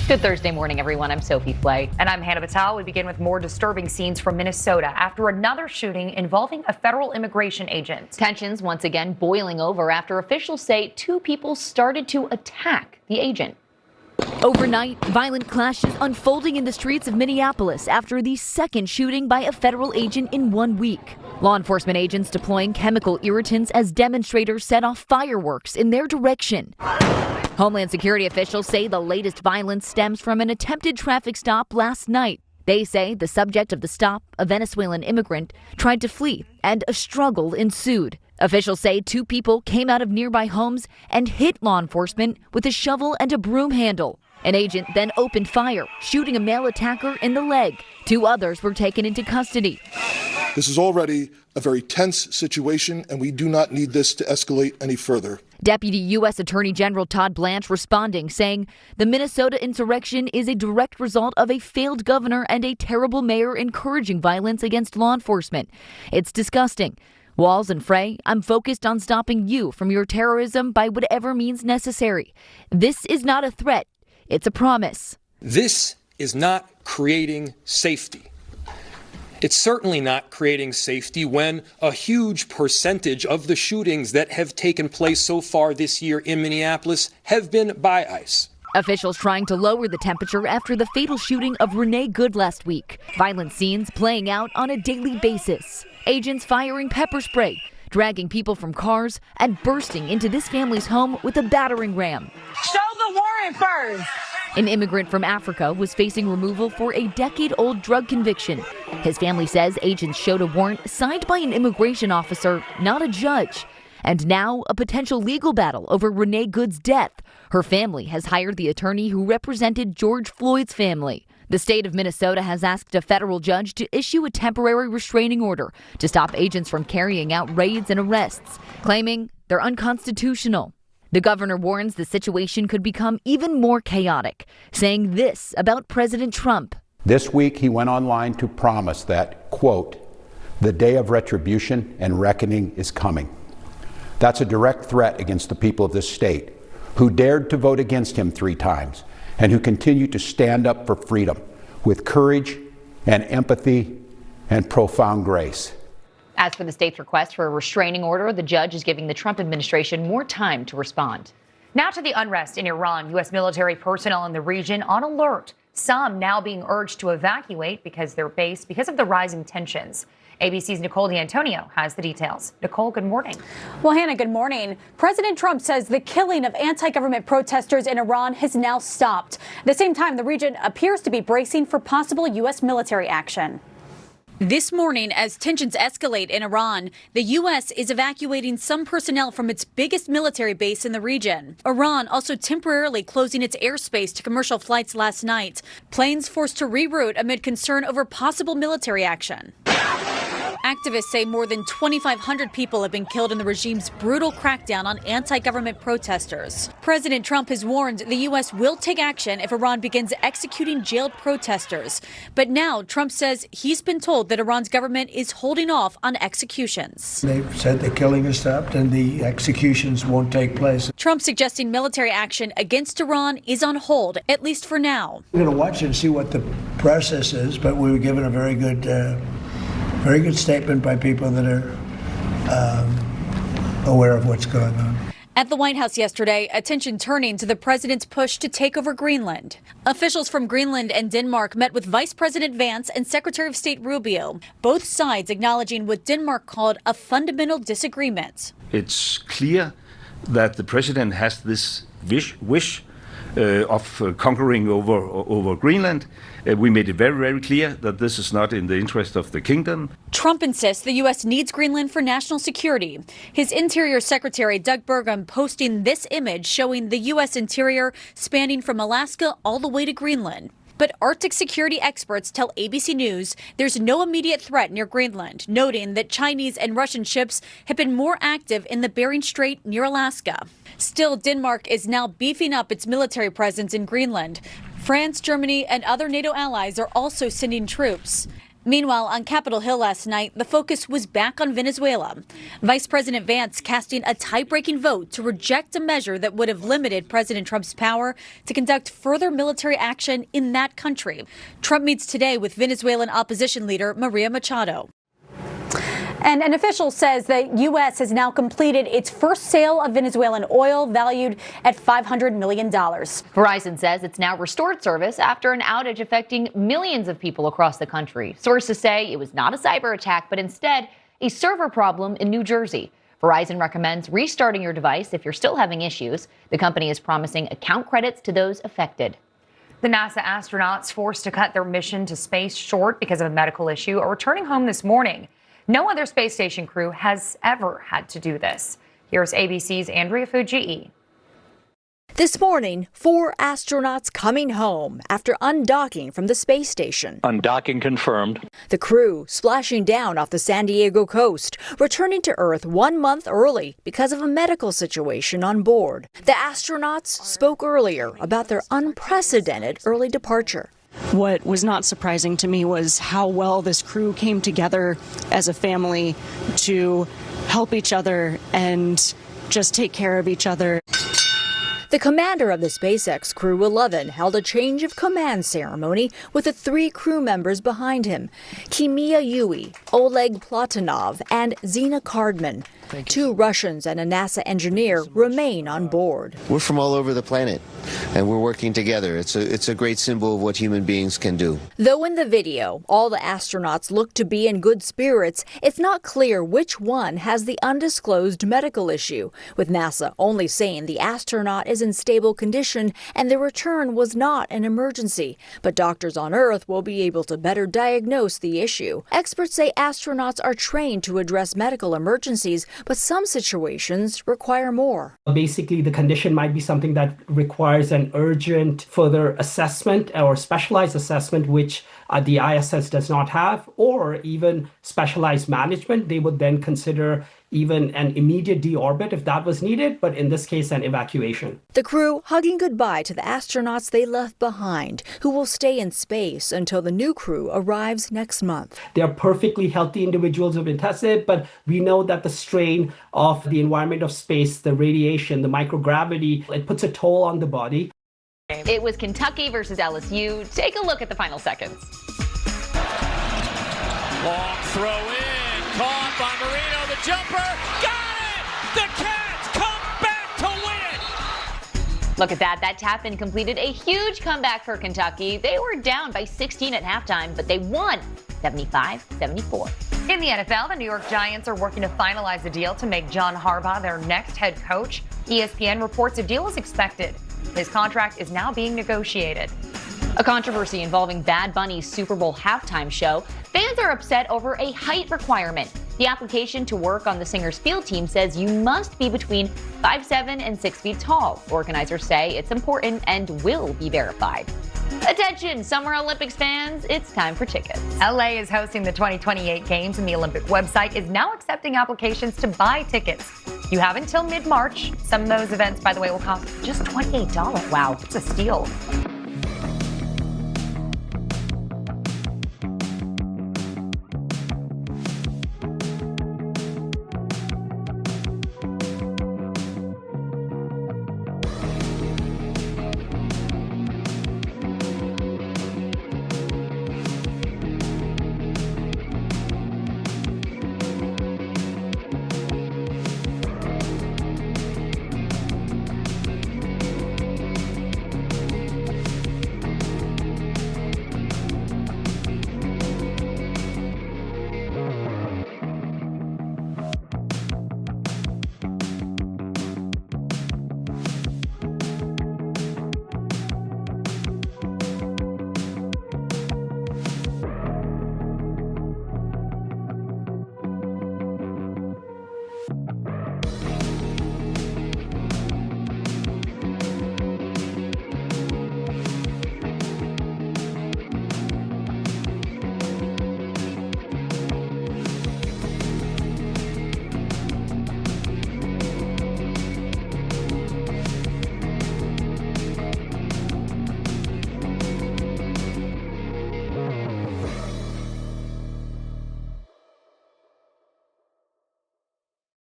Good Thursday morning, everyone. I'm Sophie Flay. And I'm Hannah Patel. We begin with more disturbing scenes from Minnesota after another shooting involving a federal immigration agent. Tensions once again boiling over after officials say two people started to attack the agent. Overnight, violent clashes unfolding in the streets of Minneapolis after the second shooting by a federal agent in 1 week. Law enforcement agents deploying chemical irritants as demonstrators set off fireworks in their direction. Homeland Security officials say the latest violence stems from an attempted traffic stop last night. They say the subject of the stop, a Venezuelan immigrant, tried to flee and a struggle ensued. Officials say two people came out of nearby homes and hit law enforcement with a shovel and a broom handle. An agent then opened fire, shooting a male attacker in the leg. Two others were taken into custody. This is already a very tense situation, and we do not need this to escalate any further. Deputy U.S. Attorney General Todd Blanche responding, saying the Minnesota insurrection is a direct result of a failed governor and a terrible mayor encouraging violence against law enforcement. It's disgusting. Walls and Frey, I'm focused on stopping you from your terrorism by whatever means necessary. This is not a threat. It's a promise. This is not creating safety. It's certainly not creating safety when a huge percentage of the shootings that have taken place so far this year in Minneapolis have been by ICE. Officials trying to lower the temperature after the fatal shooting of Renee Good last week. Violent scenes playing out on a daily basis. Agents firing pepper spray, dragging people from cars, and bursting into this family's home with a battering ram. Show the warrant first. An immigrant from Africa was facing removal for a decade-old drug conviction. His family says agents showed a warrant signed by an immigration officer, not a judge. And now a potential legal battle over Renee Good's death. Her family has hired the attorney who represented George Floyd's family. The state of Minnesota has asked a federal judge to issue a temporary restraining order to stop agents from carrying out raids and arrests, claiming they're unconstitutional. The governor warns the situation could become even more chaotic, saying this about President Trump. This week, he went online to promise that, quote, the day of retribution and reckoning is coming. That's a direct threat against the people of this state, who dared to vote against him 3 times, and who continue to stand up for freedom with courage and empathy and profound grace. As for the state's request for a restraining order, the judge is giving the Trump administration more time to respond. Now to the unrest in Iran. U.S. military personnel in the region on alert. Some now being urged to evacuate because of the rising tensions. ABC's Nicole D'Antonio has the details. Nicole, good morning. Well, Hannah, good morning. President Trump says the killing of anti-government protesters in Iran has now stopped. At the same time, the region appears to be bracing for possible U.S. military action. This morning, as tensions escalate in Iran, the U.S. is evacuating some personnel from its biggest military base in the region. Iran also temporarily closing its airspace to commercial flights last night. Planes forced to reroute amid concern over possible military action. Activists say more than 2,500 people have been killed in the regime's brutal crackdown on anti-government protesters. President Trump has warned the U.S. will take action if Iran begins executing jailed protesters. But now Trump says he's been told that Iran's government is holding off on executions. They've said the killing is stopped and the executions won't take place. Trump suggesting military action against Iran is on hold, at least for now. We're going to watch and see what the process is, but we were given a very good statement by people that are aware of what's going on. At the White House yesterday, attention turning to the president's push to take over Greenland. Officials from Greenland and Denmark met with Vice President Vance and Secretary of State Rubio, both sides acknowledging what Denmark called a fundamental disagreement. It's clear that the president has this wish of conquering over Greenland. We made it very, very clear that this is not in the interest of the kingdom. Trump insists the U.S. needs Greenland for national security. His Interior Secretary, Doug Burgum, posting this image showing the U.S. interior spanning from Alaska all the way to Greenland. But Arctic security experts tell ABC News there's no immediate threat near Greenland, noting that Chinese and Russian ships have been more active in the Bering Strait near Alaska. Still, Denmark is now beefing up its military presence in Greenland. France, Germany, and other NATO allies are also sending troops. Meanwhile, on Capitol Hill last night, the focus was back on Venezuela. Vice President Vance casting a tie-breaking vote to reject a measure that would have limited President Trump's power to conduct further military action in that country. Trump meets today with Venezuelan opposition leader Maria Machado. And an official says the U.S. has now completed its first sale of Venezuelan oil valued at $500 million. Verizon says it's now restored service after an outage affecting millions of people across the country. Sources say it was not a cyber attack, but instead a server problem in New Jersey. Verizon recommends restarting your device if you're still having issues. The company is promising account credits to those affected. The NASA astronauts forced to cut their mission to space short because of a medical issue are returning home this morning. No other space station crew has ever had to do this. Here's ABC's Andrea Fujii. This morning, 4 astronauts coming home after undocking from the space station. Undocking confirmed. The crew splashing down off the San Diego coast, returning to Earth 1 month early because of a medical situation on board. The astronauts spoke earlier about their unprecedented early departure. What was not surprising to me was how well this crew came together as a family to help each other and just take care of each other. The commander of the SpaceX Crew 11 held a change of command ceremony with the 3 crew members behind him, Kimiya Yui, Oleg Platonov, and Zina Cardman. 2 Russians and a NASA engineer remain on board. We're from all over the planet, and we're working together. It's a great symbol of what human beings can do. Though in the video, all the astronauts look to be in good spirits, it's not clear which one has the undisclosed medical issue, with NASA only saying the astronaut is in stable condition and the return was not an emergency. But doctors on Earth will be able to better diagnose the issue. Experts say astronauts are trained to address medical emergencies, but some situations require more. Basically, the condition might be something that requires an urgent further assessment or specialized assessment, which the ISS does not have, or even specialized management. They would then consider even an immediate deorbit if that was needed, but in this case, an evacuation. The crew hugging goodbye to the astronauts they left behind, who will stay in space until the new crew arrives next month. They are perfectly healthy individuals who've been tested, but we know that the strain of the environment of space, the radiation, the microgravity, it puts a toll on the body. It was Kentucky versus LSU. Take a look at the final seconds. Long throw in, caught by Marino, the jumper, got it! The Cats come back to win! Look at that. That tap-in completed a huge comeback for Kentucky. They were down by 16 at halftime, but they won 75-74. In the NFL, the New York Giants are working to finalize a deal to make John Harbaugh their next head coach. ESPN reports a deal is expected. His contract is now being negotiated. A controversy involving Bad Bunny's Super Bowl halftime show. Fans are upset over a height requirement. The application to work on the singer's field team says you must be between 5'7" and 6 feet tall. Organizers say it's important and will be verified. Attention, Summer Olympics fans, it's time for tickets. LA is hosting the 2028 Games, and the Olympic website is now accepting applications to buy tickets. You have until mid-March. Some of those events, by the way, will cost just $28. Wow, it's a steal.